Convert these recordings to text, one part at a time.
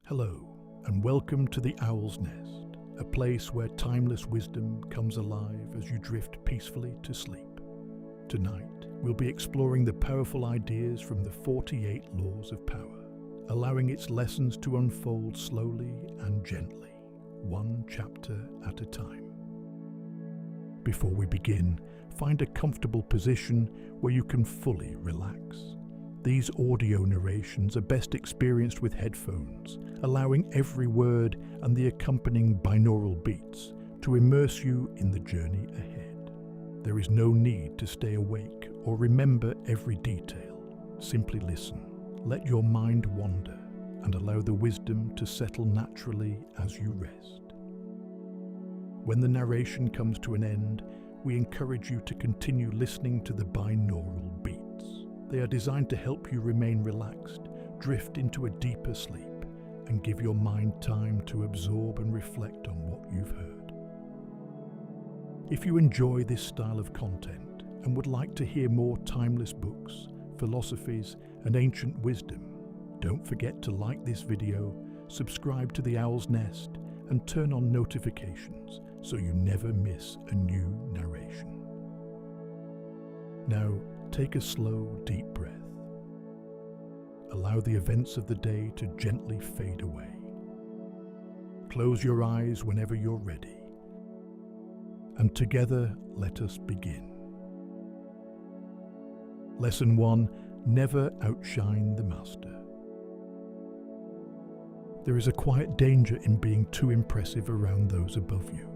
Hello, and welcome to the Owl's Nest, a place where timeless wisdom comes alive as you drift peacefully to sleep. Tonight, we'll be exploring the powerful ideas from the 48 Laws of Power, allowing its lessons to unfold slowly and gently, one chapter at a time. Before we begin, find a comfortable position where you can fully relax. These audio narrations are best experienced with headphones, allowing every word and the accompanying binaural beats to immerse you in the journey ahead. There is no need to stay awake or remember every detail. Simply listen, let your mind wander, and allow the wisdom to settle naturally as you rest. When the narration comes to an end, we encourage you to continue listening to the binaural beats. They are designed to help you remain relaxed, drift into a deeper sleep, and give your mind time to absorb and reflect on what you've heard. If you enjoy this style of content and would like to hear more timeless books, philosophies, and ancient wisdom, don't forget to like this video, subscribe to the Owl's Nest, and turn on notifications so you never miss a new narration. Now, take a slow, deep breath. Allow the events of the day to gently fade away. Close your eyes whenever you're ready. And together, let us begin. Lesson 1. Never outshine the master. There is a quiet danger in being too impressive around those above you.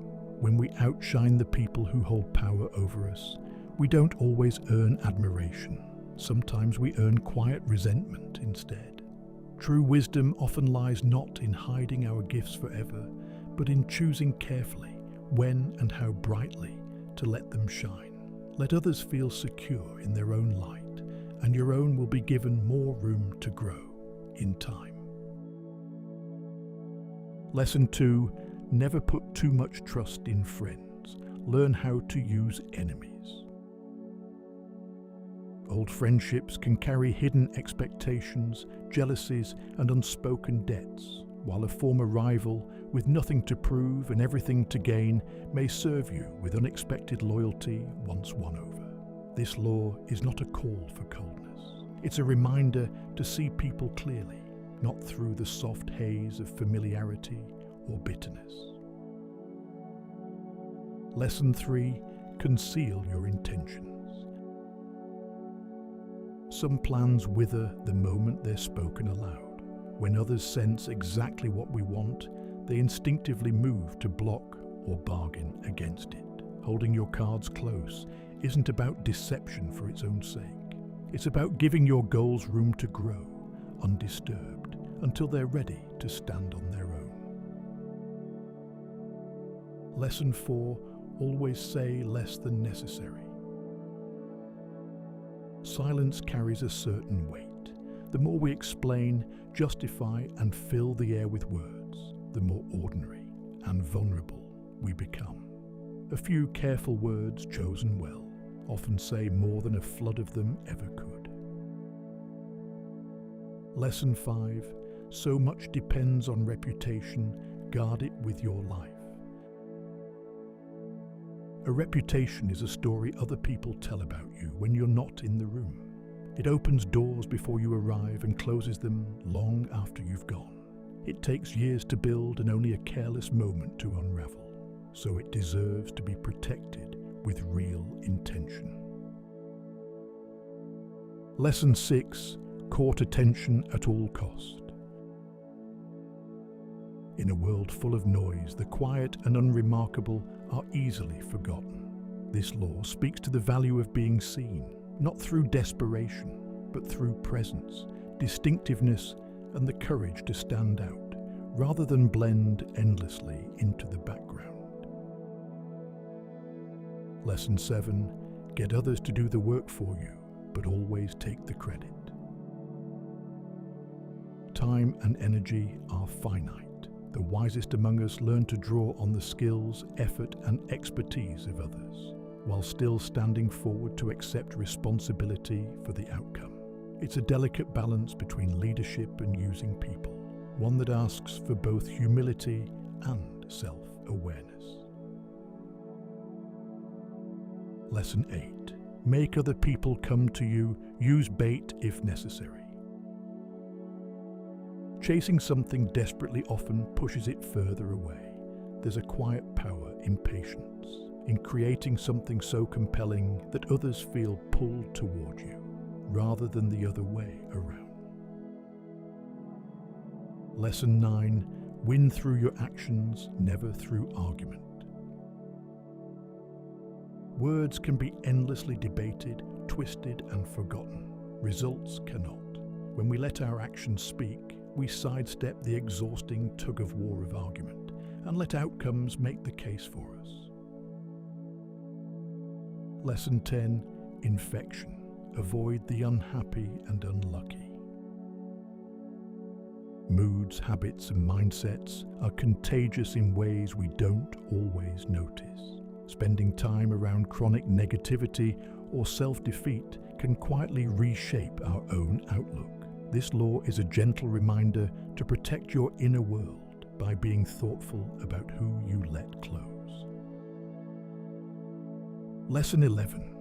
When we outshine the people who hold power over us, we don't always earn admiration. Sometimes we earn quiet resentment instead. True wisdom often lies not in hiding our gifts forever, but in choosing carefully when and how brightly to let them shine. Let others feel secure in their own light, and your own will be given more room to grow in time. Lesson 2. Never put too much trust in friends. Learn how to use enemies. Old friendships can carry hidden expectations, jealousies, and unspoken debts, while a former rival with nothing to prove and everything to gain may serve you with unexpected loyalty once won over. This law is not a call for coldness. It's a reminder to see people clearly, not through the soft haze of familiarity or bitterness. Lesson 3. Conceal your intentions. Some plans wither the moment they're spoken aloud. When others sense exactly what we want, they instinctively move to block or bargain against it. Holding your cards close isn't about deception for its own sake. It's about giving your goals room to grow, undisturbed, until they're ready to stand on their own. Lesson 4. Always say less than necessary. Silence carries a certain weight. The more we explain, justify, and fill the air with words, the more ordinary and vulnerable we become. A few careful words chosen well often say more than a flood of them ever could. Lesson 5. So much depends on reputation, guard it with your life. A reputation is a story other people tell about you when you're not in the room. It opens doors before you arrive and closes them long after you've gone. It takes years to build and only a careless moment to unravel, so it deserves to be protected with real intention. Lesson 6. Court attention at all cost. In a world full of noise, the quiet and unremarkable are easily forgotten. This law speaks to the value of being seen, not through desperation, but through presence, distinctiveness, and the courage to stand out, rather than blend endlessly into the background. Lesson 7. Get others to do the work for you, but always take the credit. Time and energy are finite. The wisest among us learn to draw on the skills, effort, and expertise of others, while still standing forward to accept responsibility for the outcome. It's a delicate balance between leadership and using people. one that asks for both humility and self-awareness. Lesson 8. Make other people come to you. Use bait if necessary. Chasing something desperately often pushes it further away. There's a quiet power in patience, in creating something so compelling that others feel pulled toward you, rather than the other way around. Lesson 9. Win through your actions, never through argument. Words can be endlessly debated, twisted, and forgotten. Results cannot. When we let our actions speak, we sidestep the exhausting tug-of-war of argument and let outcomes make the case for us. Lesson 10. Infection. Avoid the unhappy and unlucky. Moods, habits, and mindsets are contagious in ways we don't always notice. Spending time around chronic negativity or self-defeat can quietly reshape our own outlook. This law is a gentle reminder to protect your inner world by being thoughtful about who you let close. Lesson 11.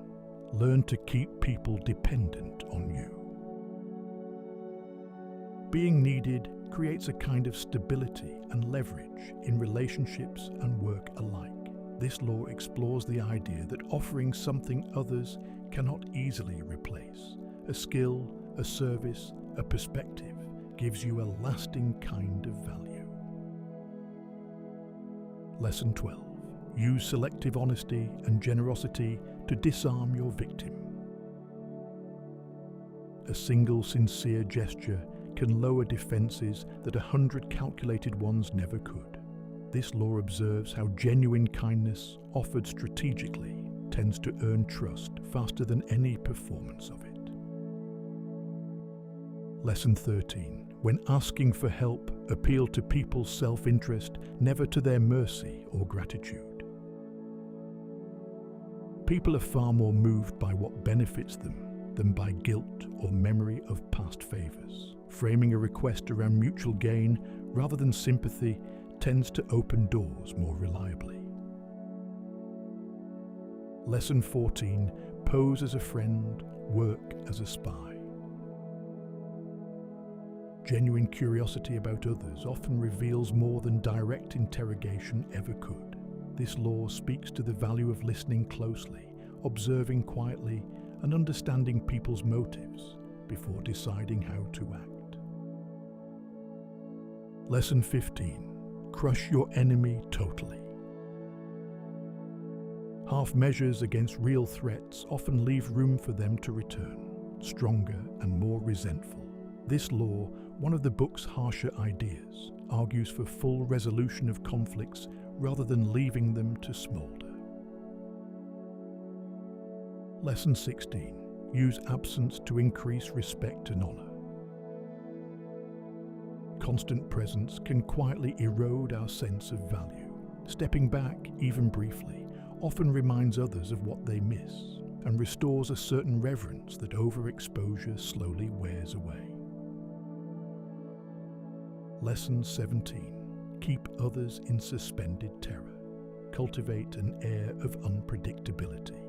Learn to keep people dependent on you. Being needed creates a kind of stability and leverage in relationships and work alike. This law explores the idea that offering something others cannot easily replace. A skill, a service, a perspective gives you a lasting kind of value. Lesson 12. Use selective honesty and generosity to disarm your victim. A single sincere gesture can lower defenses that 100 calculated ones never could. This law observes how genuine kindness, offered strategically, tends to earn trust faster than any performance of it. Lesson 13. When asking for help, appeal to people's self-interest, never to their mercy or gratitude. People are far more moved by what benefits them than by guilt or memory of past favors. Framing a request around mutual gain rather than sympathy tends to open doors more reliably. Lesson 14. Pose as a friend, work as a spy. Genuine curiosity about others often reveals more than direct interrogation ever could. This law speaks to the value of listening closely, observing quietly, and understanding people's motives before deciding how to act. Lesson 15. Crush your enemy totally. Half measures against real threats often leave room for them to return, stronger and more resentful. This law, one of the book's harsher ideas, argues for full resolution of conflicts rather than leaving them to smolder. Lesson 16. Use absence to increase respect and honor. Constant presence can quietly erode our sense of value. Stepping back, even briefly, often reminds others of what they miss and restores a certain reverence that overexposure slowly wears away. Lesson 17. Keep others in suspended terror. Cultivate an air of unpredictability.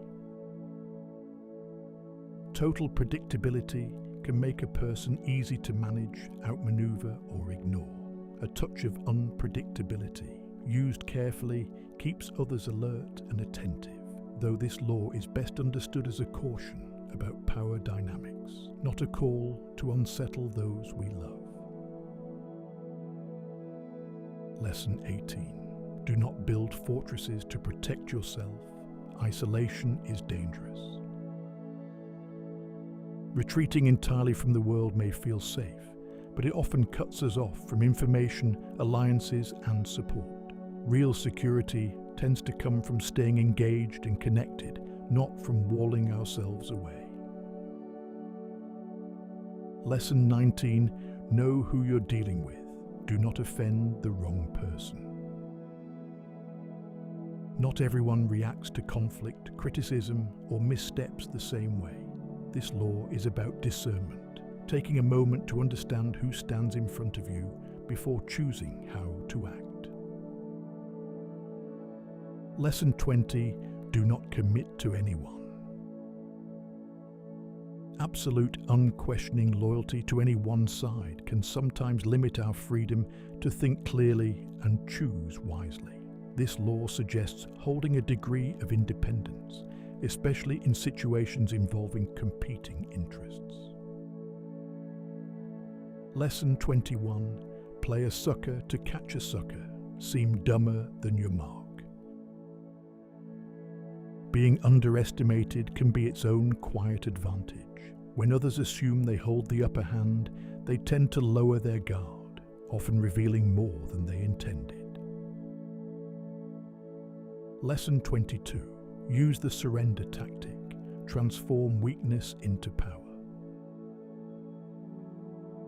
Total predictability can make a person easy to manage, outmaneuver, or ignore. A touch of unpredictability, used carefully, keeps others alert and attentive, though this law is best understood as a caution about power dynamics, not a call to unsettle those we love. Lesson 18. Do not build fortresses to protect yourself. Isolation is dangerous. Retreating entirely from the world may feel safe, but it often cuts us off from information, alliances, and support. Real security tends to come from staying engaged and connected, not from walling ourselves away. Lesson 19. Know who you're dealing with. Do not offend the wrong person. Not everyone reacts to conflict, criticism, or missteps the same way. This law is about discernment, taking a moment to understand who stands in front of you before choosing how to act. Lesson 20. Do not commit to anyone. Absolute, unquestioning loyalty to any one side can sometimes limit our freedom to think clearly and choose wisely. This law suggests holding a degree of independence, especially in situations involving competing interests. Lesson 21. Play a sucker to catch a sucker. Seem dumber than your mark. Being underestimated can be its own quiet advantage. When others assume they hold the upper hand, they tend to lower their guard, often revealing more than they intended. Lesson 22. Use the surrender tactic. Transform weakness into power.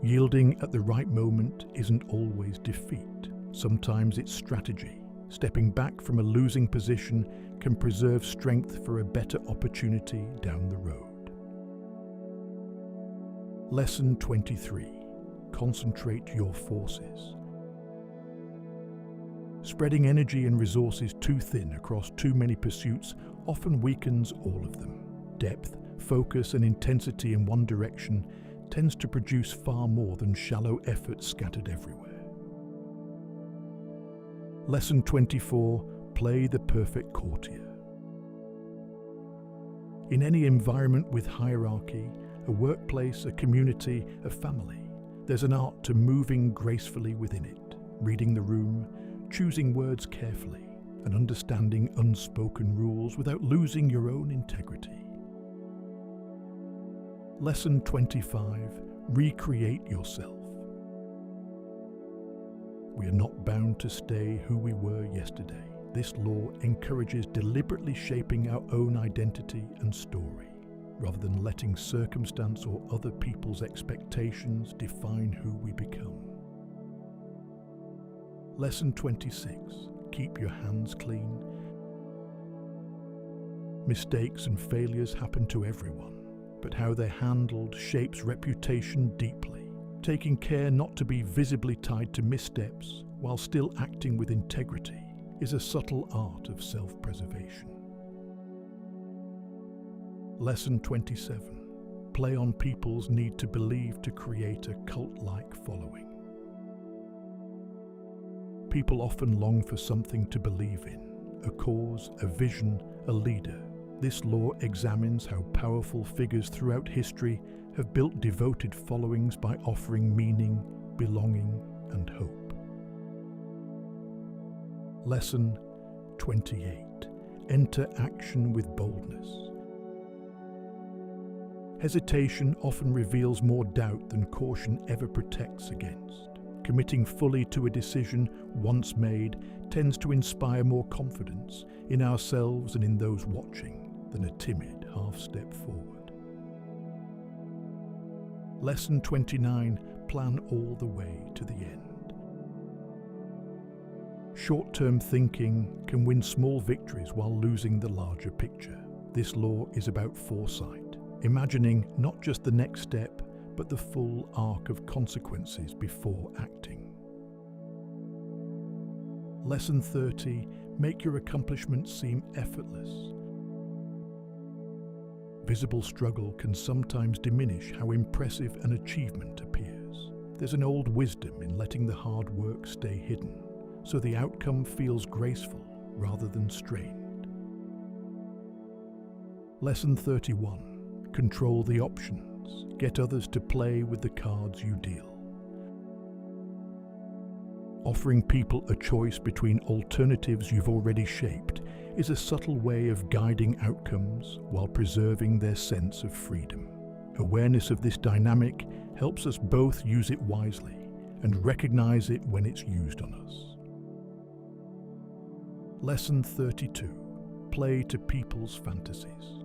Yielding at the right moment isn't always defeat. Sometimes it's strategy. Stepping back from a losing position can preserve strength for a better opportunity down the road. Lesson 23. Concentrate your forces. Spreading energy and resources too thin across too many pursuits often weakens all of them. Depth, focus, and intensity in one direction tends to produce far more than shallow effort scattered everywhere. Lesson 24. Play the perfect courtier. In any environment with hierarchy, a workplace, a community, a family, there's an art to moving gracefully within it, reading the room, choosing words carefully, and understanding unspoken rules without losing your own integrity. Lesson 25. Recreate yourself. We are not bound to stay who we were yesterday. This law encourages deliberately shaping our own identity and story, rather than letting circumstance or other people's expectations define who we become. Lesson 26. Keep your hands clean. Mistakes and failures happen to everyone, but how they're handled shapes reputation deeply. Taking care not to be visibly tied to missteps while still acting with integrity is a subtle art of self-preservation. Lesson 27. Play on people's need to believe to create a cult-like following. People often long for something to believe in, a cause, a vision, a leader. This law examines how powerful figures throughout history have built devoted followings by offering meaning, belonging, and hope. Lesson 28. Enter action with boldness. Hesitation often reveals more doubt than caution ever protects against. Committing fully to a decision once made tends to inspire more confidence in ourselves and in those watching than a timid half-step forward. Lesson 29. Plan all the way to the end. Short-term thinking can win small victories while losing the larger picture. This law is about foresight, imagining not just the next step, but the full arc of consequences before acting. Lesson 30. Make your accomplishments seem effortless. Visible struggle can sometimes diminish how impressive an achievement appears. There's an old wisdom in letting the hard work stay hidden, so the outcome feels graceful rather than strained. Lesson 31. Control the options. Get others to play with the cards you deal. Offering people a choice between alternatives you've already shaped is a subtle way of guiding outcomes while preserving their sense of freedom. Awareness of this dynamic helps us both use it wisely and recognize it when it's used on us. Lesson 32. Play to people's fantasies.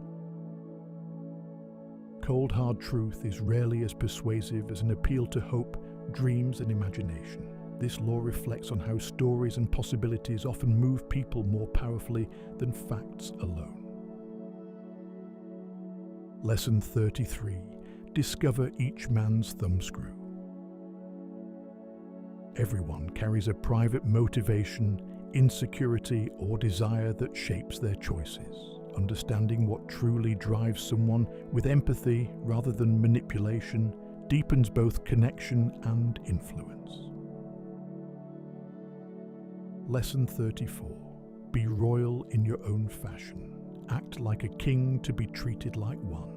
Cold hard truth is rarely as persuasive as an appeal to hope, dreams, and imagination. This law reflects on how stories and possibilities often move people more powerfully than facts alone. Lesson 33. Discover each man's thumbscrew. Everyone carries a private motivation, insecurity, or desire that shapes their choices. Understanding what truly drives someone with empathy rather than manipulation deepens both connection and influence. Lesson 34. Be royal in your own fashion. Act like a king to be treated like one.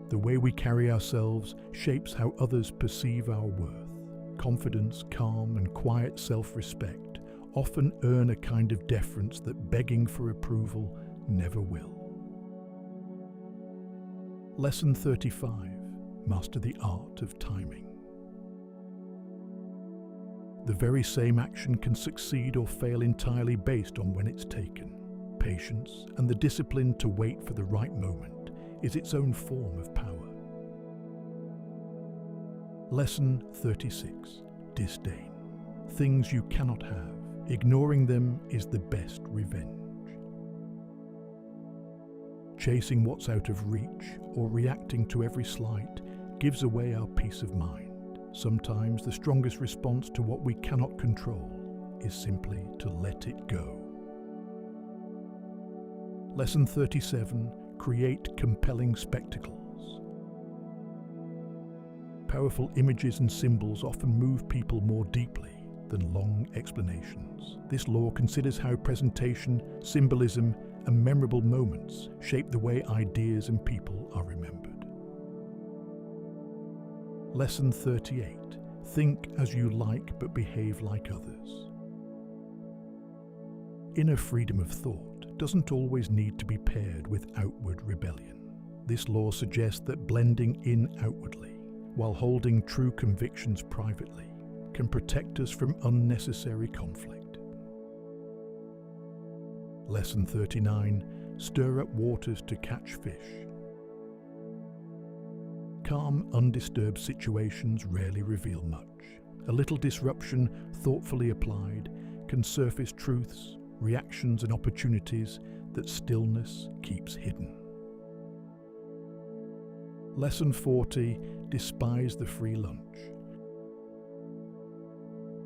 The way we carry ourselves shapes how others perceive our worth. Confidence, calm, and quiet self-respect often earn a kind of deference that begging for approval never will. Lesson 35. Master the art of timing. The very same action can succeed or fail entirely based on when it's taken. Patience and the discipline to wait for the right moment is its own form of power. Lesson 36. Disdain. Things you cannot have. Ignoring them is the best revenge. Chasing what's out of reach or reacting to every slight gives away our peace of mind. Sometimes the strongest response to what we cannot control is simply to let it go. Lesson 37. Create compelling spectacles. Powerful images and symbols often move people more deeply than long explanations. This law considers how presentation, symbolism, and memorable moments shape the way ideas and people are remembered. Lesson 38. Think as you like but behave like others. Inner freedom of thought doesn't always need to be paired with outward rebellion. This law suggests that blending in outwardly, while holding true convictions privately, can protect us from unnecessary conflict. Lesson 39. Stir up waters to catch fish. Calm, undisturbed situations rarely reveal much. A little disruption, thoughtfully applied, can surface truths, reactions, and opportunities that stillness keeps hidden. Lesson 40. Despise the free lunch.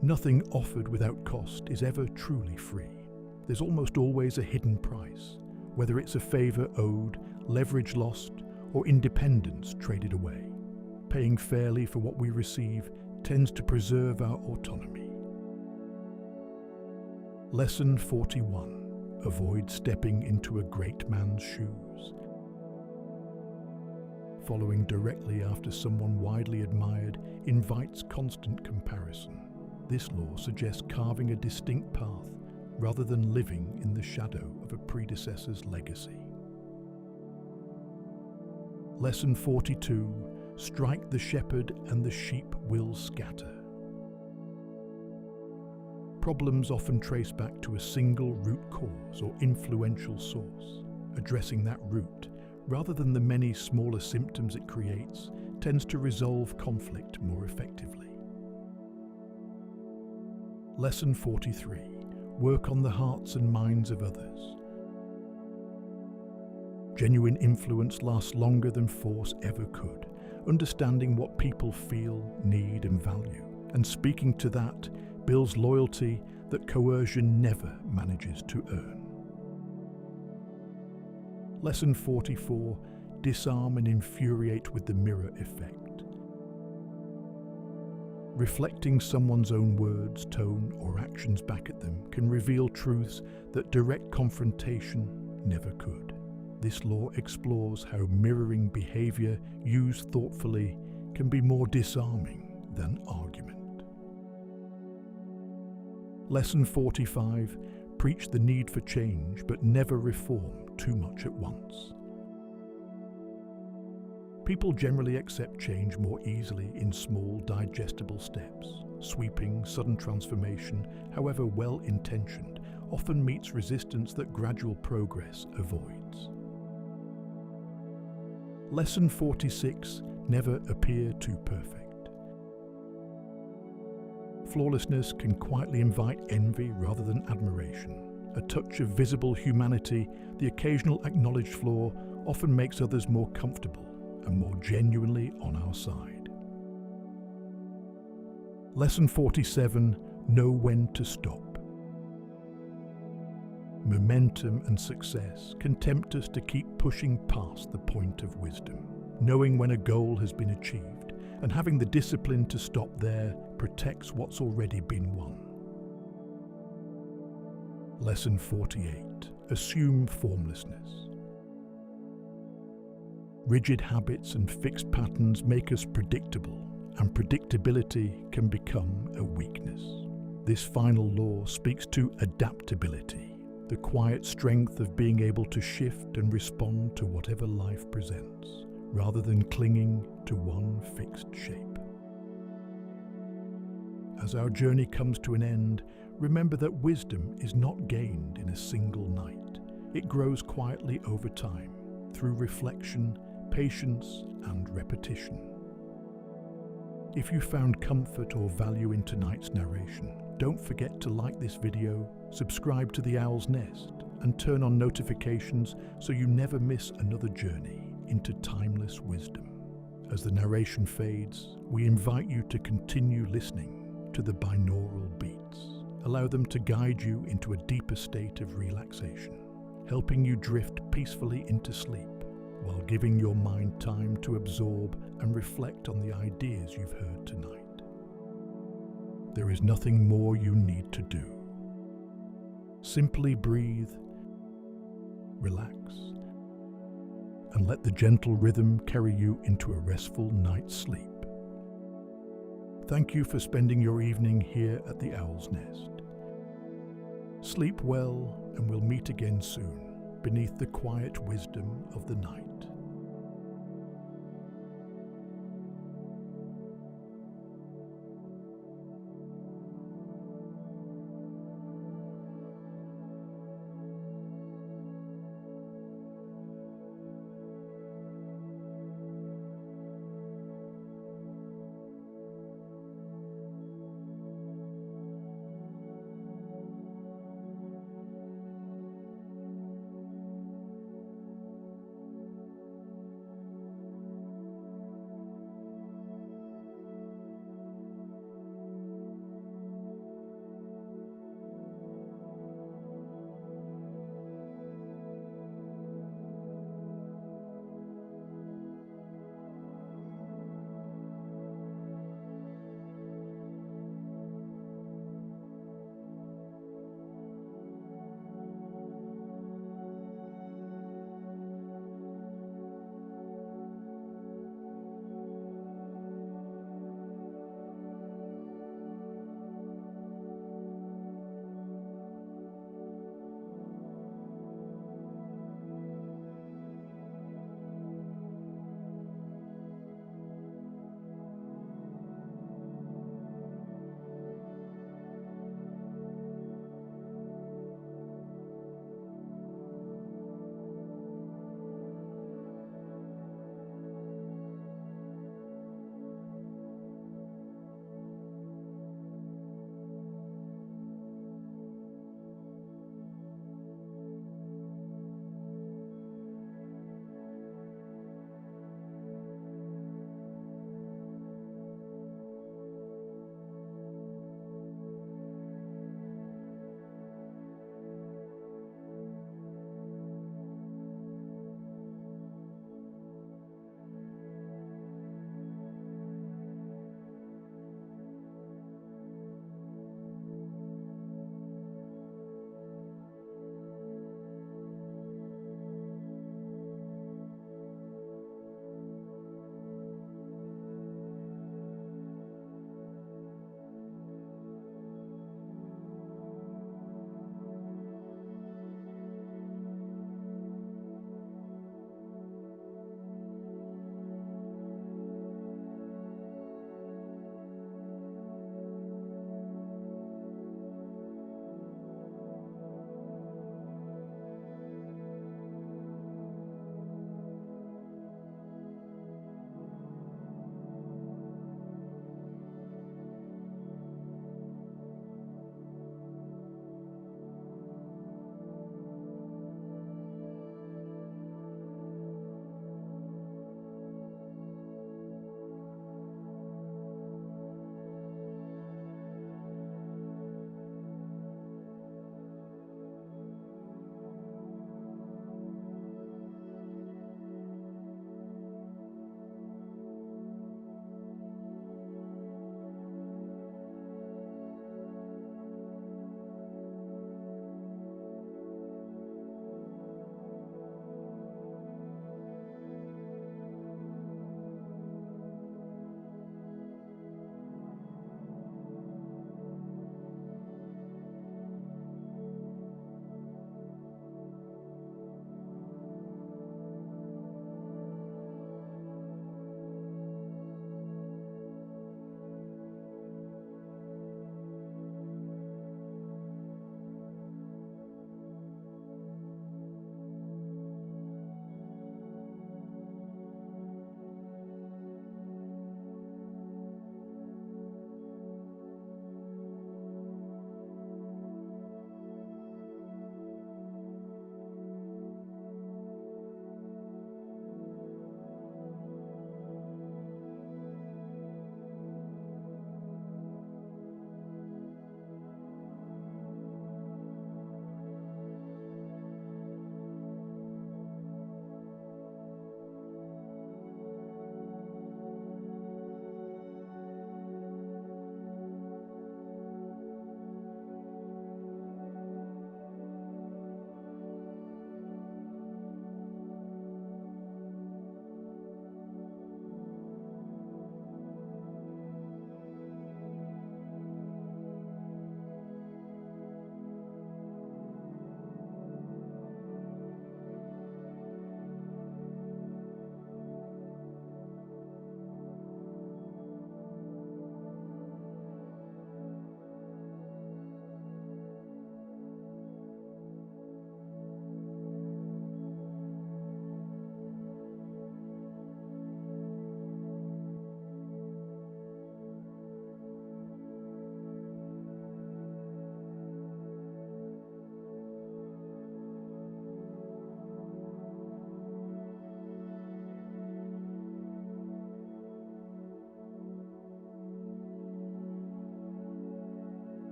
Nothing offered without cost is ever truly free. There's almost always a hidden price, whether it's a favor owed, leverage lost, or independence traded away. Paying fairly for what we receive tends to preserve our autonomy. Lesson 41. Avoid stepping into a great man's shoes. Following directly after someone widely admired invites constant comparison. This law suggests carving a distinct path rather than living in the shadow of a predecessor's legacy. Lesson 42. Strike the shepherd and the sheep will scatter. Problems often trace back to a single root cause or influential source. Addressing that root, rather than the many smaller symptoms it creates, tends to resolve conflict more effectively. Lesson 43. Work on the hearts and minds of others. Genuine influence lasts longer than force ever could. Understanding what people feel, need, and value, and speaking to that builds loyalty that coercion never manages to earn. Lesson 44. Disarm and infuriate with the mirror effect. Reflecting someone's own words, tone, or actions back at them can reveal truths that direct confrontation never could. This law explores how mirroring behavior used thoughtfully can be more disarming than argument. Lesson 45. Preach the need for change, but never reform too much at once. People generally accept change more easily in small, digestible steps. Sweeping, sudden transformation, however well-intentioned, often meets resistance that gradual progress avoids. Lesson 46. Never appear too perfect. Flawlessness can quietly invite envy rather than admiration. A touch of visible humanity, the occasional acknowledged flaw, often makes others more comfortable and more genuinely on our side. Lesson 47. Know when to stop. Momentum and success can tempt us to keep pushing past the point of wisdom. Knowing when a goal has been achieved and having the discipline to stop there protects what's already been won. Lesson 48. Assume formlessness. Rigid habits and fixed patterns make us predictable, and predictability can become a weakness. This final law speaks to adaptability, the quiet strength of being able to shift and respond to whatever life presents, rather than clinging to one fixed shape. As our journey comes to an end, remember that wisdom is not gained in a single night. It grows quietly over time, through reflection, patience, and repetition. If you found comfort or value in tonight's narration, don't forget to like this video, subscribe to the Owl's Nest, and turn on notifications so you never miss another journey into timeless wisdom. As the narration fades, we invite you to continue listening to the binaural beats. Allow them to guide you into a deeper state of relaxation, helping you drift peacefully into sleep, while giving your mind time to absorb and reflect on the ideas you've heard tonight. There is nothing more you need to do. Simply breathe, relax, and let the gentle rhythm carry you into a restful night's sleep. Thank you for spending your evening here at the Owl's Nest. Sleep well, and we'll meet again soon beneath the quiet wisdom of the night.